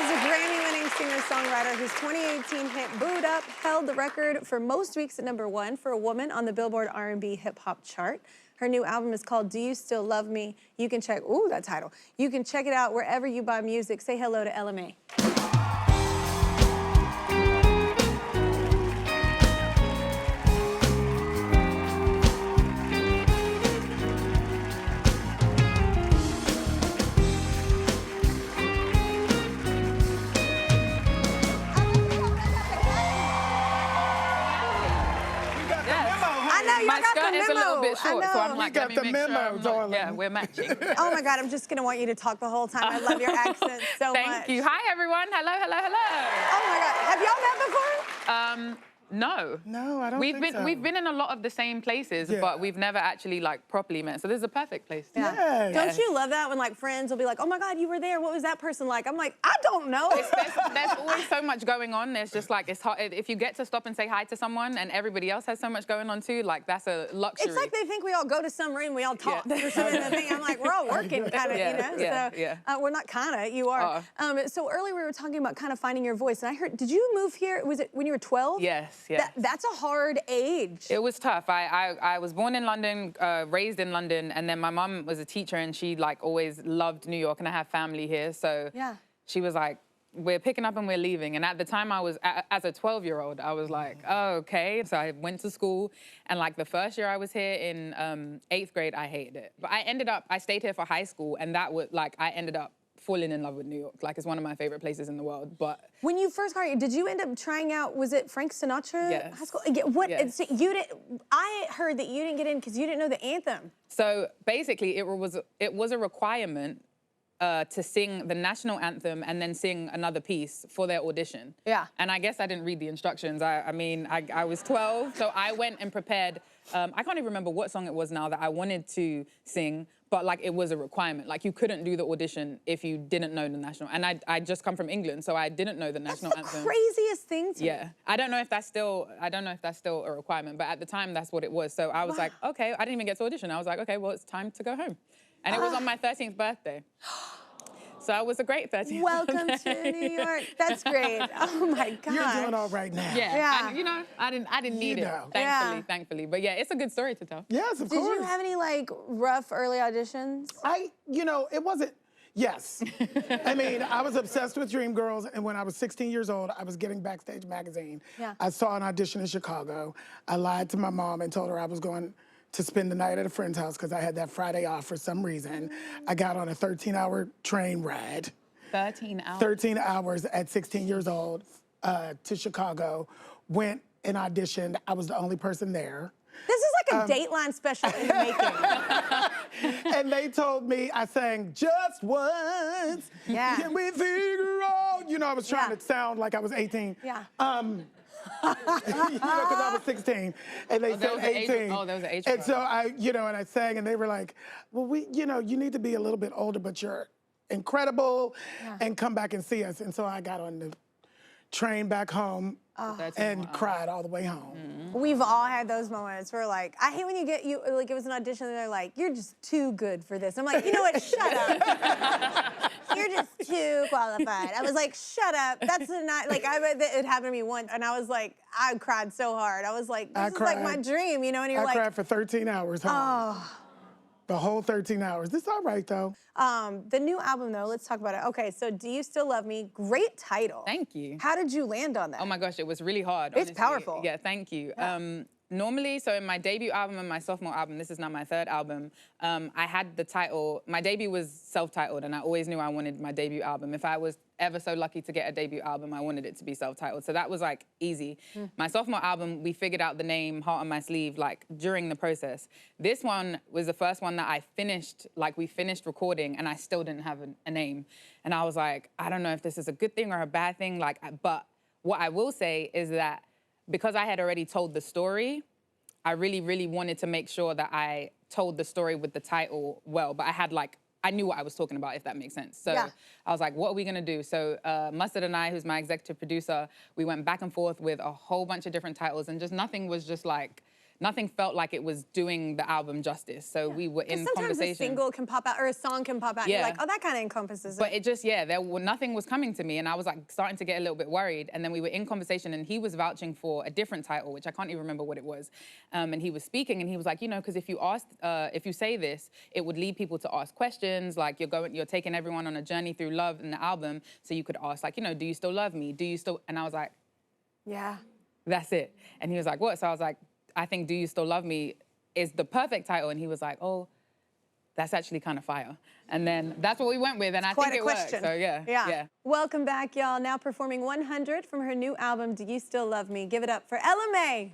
is a Grammy-winning singer-songwriter whose 2018 hit "Boo'd Up" held the record for most weeks at #1 for a woman on the Billboard R&B hip-hop chart. Her new album is called "Do You Still Love Me?" You can check, ooh, that title. You can check it out wherever you buy music. Say hello to LMA. My skirt is a little bit short, so I'm like, let me make sure yeah, we're matching. Oh my God, I'm just gonna want you to talk the whole time. I love your accent so much. Thank you. Hi, everyone. Hello, hello, hello. Oh my God, have y'all met before? No. No, I don't think so. We've been in a lot of the same places, but we've never actually like properly met. So this is a perfect place. Yeah. Don't you love that when like friends will be like, oh my God, you were there. What was that person like? I'm like, I don't know. There's always so much going on. There's just like, it's hard. If you get to stop and say hi to someone and everybody else has so much going on too, like that's a luxury. It's like they think we all go to some room, we all talk or something. I'm like, we're all working kind of, you know? We're not kind of, you are. So earlier we were talking about kind of finding your voice. And I heard, did you move here? Was it when you were 12? Yes. That's a hard age. It was tough. I was born in London, raised in London, and then my mum was a teacher and she like always loved New York, and I have family here. So she was like, we're picking up and we're leaving. And at the time I was, as a 12-year-old, I was like, oh, okay. So I went to school, and like the first year I was here in 8th grade, I hated it. But I stayed here for high school, and that was like, I ended up falling in love with New York. Like, it's one of my favorite places in the world. But when you first got here, did you end up trying out, was it Frank Sinatra high school? What? Yes. So you didn't, I heard that you didn't get in because you didn't know the anthem. So basically it was a requirement to sing the national anthem and then sing another piece for their audition. Yeah. And I guess I didn't read the instructions. I mean, I was 12, so I went and prepared, I can't even remember what song it was now that I wanted to sing, but like it was a requirement. Like you couldn't do the audition if you didn't know the national. And I just come from England, so I didn't know the national anthem. That's the craziest thing to me. I don't know if that's still a requirement, but at the time that's what it was. So I was like, okay, I didn't even get to audition. I was like, okay, well, it's time to go home. And it was on my 13th birthday. So it was a great 13th Welcome birthday. to New York. That's great. Oh my God. You're doing all right now. Yeah. And, you know, I didn't need it, thankfully. But yeah, it's a good story to tell. Yes, of course. Did you have any like rough early auditions? You know, it wasn't, yes. I mean, I was obsessed with Dreamgirls, and when I was 16 years old, I was getting Backstage magazine. I saw an audition in Chicago. I lied to my mom and told her I was going to spend the night at a friend's house because I had that Friday off for some reason. I got on a 13-hour train ride. 13 hours? 13 hours at 16 years old to Chicago. Went and auditioned. I was the only person there. This is like a Dateline special in the making. And they told me, I sang just once. Can we figure out? You know, I was trying to sound like I was 18. You know, because I was 16, and they said 18. There was an age and so and I sang, and they were like, well, you know, you need to be a little bit older, but you're incredible, and come back and see us. And so I got on the train back home and cried all the way home. We've all had those moments where like, I hate when you get, like it was an audition and they're like, you're just too good for this. I'm like, you know what, shut up. You're just too qualified. I was like, shut up. That's not, like, it happened to me once and I was like, I cried so hard. I was like, this is like my dream, you know, and you're like. I cried for 13 hours home. The whole 13 hours. It's all right, though. The new album, though, let's talk about it. Okay, so Do You Still Love Me? Great title. Thank you. How did you land on that? Oh my gosh, it was really hard, It's honestly. powerful. Yeah, thank you. Normally, so in my debut album and my sophomore album, this is now my 3rd album, I had the title, my debut was self-titled, and I always knew I wanted my debut album. If I was ever so lucky to get a debut album, I wanted it to be self-titled. So that was like easy. My sophomore album, we figured out the name Heart on My Sleeve like during the process. This one was the first one that I finished, like we finished recording, and I still didn't have a name. And I was like, I don't know if this is a good thing or a bad thing, like, but what I will say is that because I had already told the story, I really, really wanted to make sure that I told the story with the title well, but I knew what I was talking about, if that makes sense. So I was like, what are we gonna do? So Mustard and I, who's my executive producer, we went back and forth with a whole bunch of different titles, and just nothing nothing felt like it was doing the album justice. So we were in Sometimes conversation. a single can pop out or a song can pop out. And you're like, oh, that kind of encompasses it. But it just, nothing was coming to me, and I was like starting to get a little bit worried. And then we were in conversation, and he was vouching for a different title, which I can't even remember what it was. And he was speaking, and he was like, you know, because if you say this, it would lead people to ask questions. Like you're taking everyone on a journey through love in the album, so you could ask, like, you know, do you still love me? Do you still? And I was like, yeah, that's it. And he was like, what? So I was like, I think Do You Still Love Me is the perfect title. And he was like, oh, that's actually kind of fire. And then that's what we went with, and I think it worked. So yeah. Welcome back, y'all. Now performing 100 from her new album, Do You Still Love Me? Give it up for Ella Mai.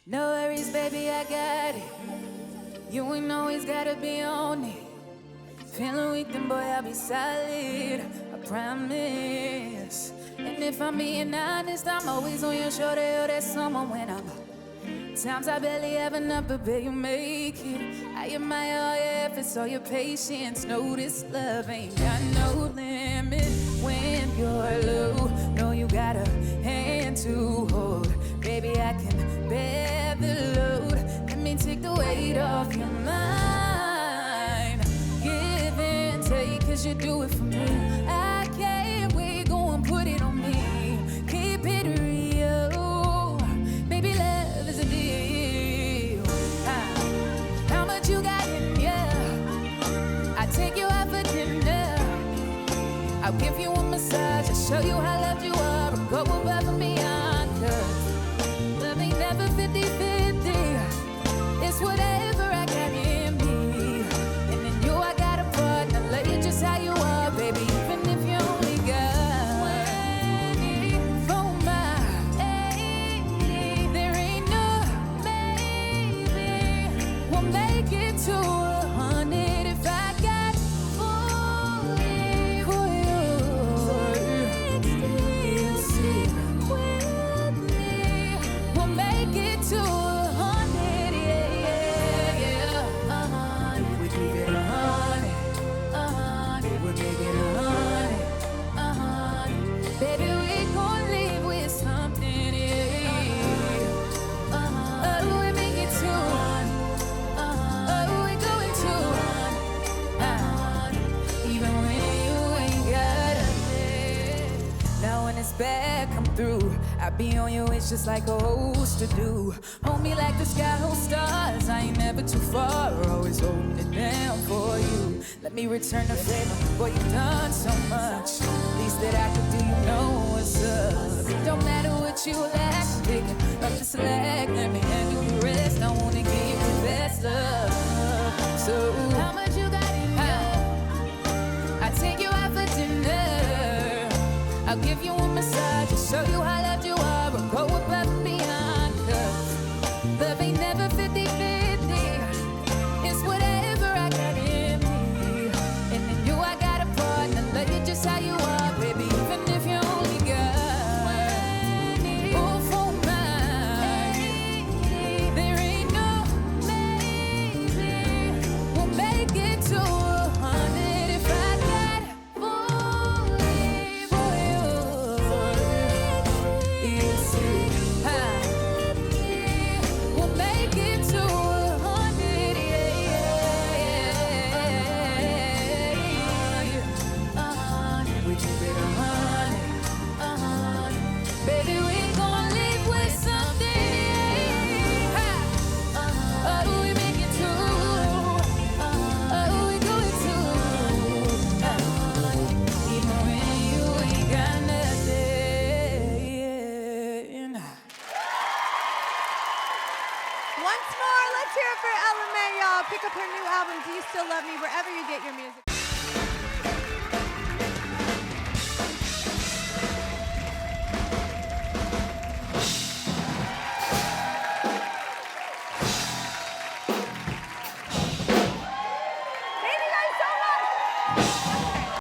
No worries, baby, I got it. You ain't always gotta be on it. Feeling weak, then boy, I'll be solid, I promise. And if I'm being honest, I'm always on your shoulder, yo, there's someone when I'm times I barely have enough, but babe, you make it. I admire all your efforts, all your patience. Know this love ain't got no limit. When you're low, know you got a hand to hold. Baby, I can bear the load. Let me take the weight off your mind. Give and take, 'cause you do it for me. I can't wait, go and put it on me. Keep it real. Baby, love is a deal. How much you got in ya? I take you out for dinner. I'll give you a massage, I'll show you how loved you are. I'll go above and beyond, 'cause love ain't never 50-50. It's whatever I got in me. And in you I got a partner, love you just how you are, baby. Even if you only got 24 miles, there ain't no maybe. We'll make it to 100 if I got 40 for you. You see with me, we'll make it to 100, yeah. 100, we keep it 100, 100, we'll make it 100, 100. Baby, we gon' leave with something, yeah. Oh, we make it to 100, oh, we going to 100, even when you ain't got a bed. Now when it's bad, come through. I be on your wish just like a host to do. Hold me like the sky holds stars. I ain't never too far, always holding it down for you. Let me return the favor, boy, you've done so much. Least that I could do, you know what's up. It don't matter what you lack, I'm picking up the slack. Let me handle the rest, I wanna give you the best love. So how much you got in you? I take you out for dinner. I'll give you a massage, I'll show you how loved you are. I'll go above and beyond, 'cause love ain't never 50-50. It's whatever I got in me. And in you I got a partner, love you just how you are, baby. Even if you only got 4 miles, there ain't no maybe. We'll make it to 100 if I got 40 for you. You see, we'll make it to 100, yeah. We keep it 100, 100. Baby, we gon' leave with something. Oh, we make it to, oh, we going to, even when you ain't got nothing. Once more, let's hear it for Ella Mai, y'all. Pick up her new album, Do You Still Love Me, wherever you get your music.